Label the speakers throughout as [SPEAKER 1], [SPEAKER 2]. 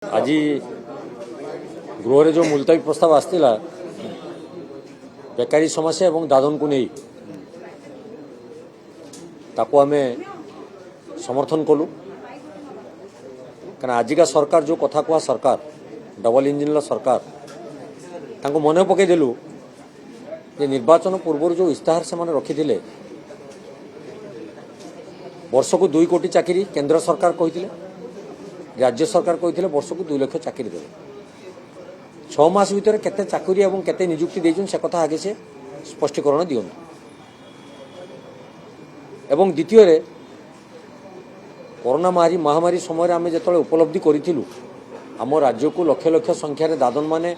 [SPEAKER 1] आज गृह जो मुलतवी प्रस्ताव आसला बेकारी समस्या और दादन को नहीं ताको आम समर्थन कलु क्या आजिका सरकार जो कथा कह सरकार डबल इंजिन सरकार तांको मन पकईदेलु जे निर्वाचन पूर्व जो इस्ताहार से रखी वर्ष को 2 कोटी चाकरी केंद्र सरकार कहते राज्य सरकार कहते वर्ष को 2 लाख चाकरी देवे 6 मास भितर केते चाकरी और केते नियुक्ति देछन से कथा आगे से स्पष्टीकरण दियंतु एवं द्वितीय कोरोना महामारी समय आम जो उपलब्धि करूँ आम राज्य को लक्ष लक्ष संख्यार दादन माने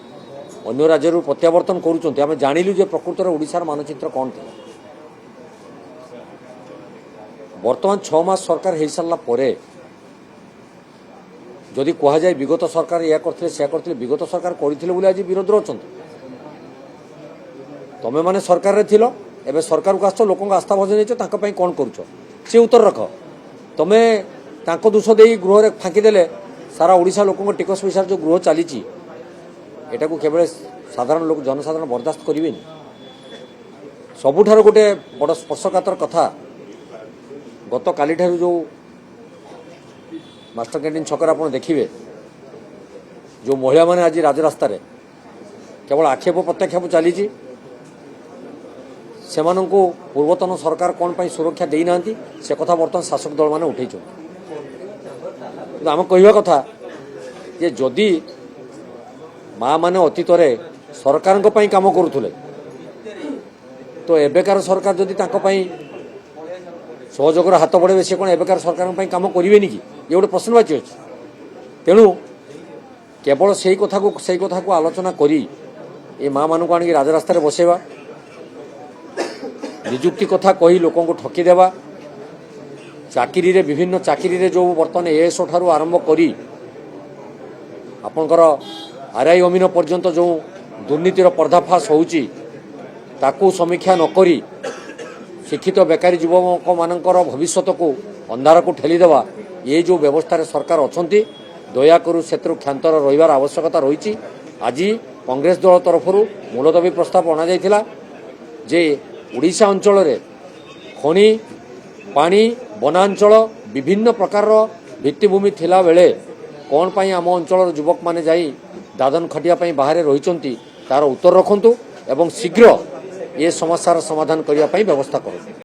[SPEAKER 1] अन्य राज्य प्रत्यावर्तन करुँच जानिलु जे प्रकृतर ओडिशार मानचित्र कौन थी वर्तमान 6 मास सरकार हो सारा जदि कह जाए विगत सरकार या करते से करते विगत सरकार करते आज विरोध अच्छा तमें मैंने सरकार रे थिलो एबे सरकार को आस लोक आस्था भजन नहीं कौन करुच सी उत्तर रख तमें तांको दोष दे गृह फाँकीदेले सारा ओडिशा लोक टिकस पैसा जो गृह चली एटा को केवल साधारण लोक जनसाधारण बर्दास्त करें सबुठार गोटे बड़ स्पर्शकातर कथा गत काली ठारू जो मास्टर कैंटीन छक आप देखिए जो महिला माने आज राजरास्ता केवल आक्षेप प्रत्याक्षेप चली से पूर्वतन सरकार कौन पर सुरक्षा देना से कथा बर्तमान शासक दल मैंने उठे आम कहवा कथा जे जदि माँ माने अतीत सरकार काम करुले तो एबेकार सरकार जदि सहयोगर हाथ बढ़े सी कौन एबेकार सरकार काम करेंगे कि ये गोटे प्रश्नवाची अच्छे तेणु केवल से कथा को आलोचना करी ये माँ मान को आणिक राजरास्ता बसेवा निजुक्ति कथा कही लोक ठकीदेवा चाकरी रे विभिन्न चाकरी जो बर्तमान एएसओ ठारू आरंभ करी आपणकर आरआई अमीन पर्यंत जो दुर्नीतिर पर्दाफाश होउची ताकू समीक्षा नकरी शिक्षित बेकारी युवक मानकर भविष्यत को अंधार को ठेलीदेवा ये जो व्यवस्था सरकार अच्छी दयाकु से क्षांतर रही आवश्यकता रही आज कांग्रेस दल तरफ मुलतवी प्रस्ताव अणा जे ओडिशा अंचल खनि पानी वनांचल विभिन्न प्रकार भित्तिभूमि थिला बेले कौन पाई आम अंचल युवक माने जाई दादन खटिया बाहर रही तार उत्तर रखंतु एवं शीघ्र ये समस्यार समाधान करने व्यवस्था करूँ।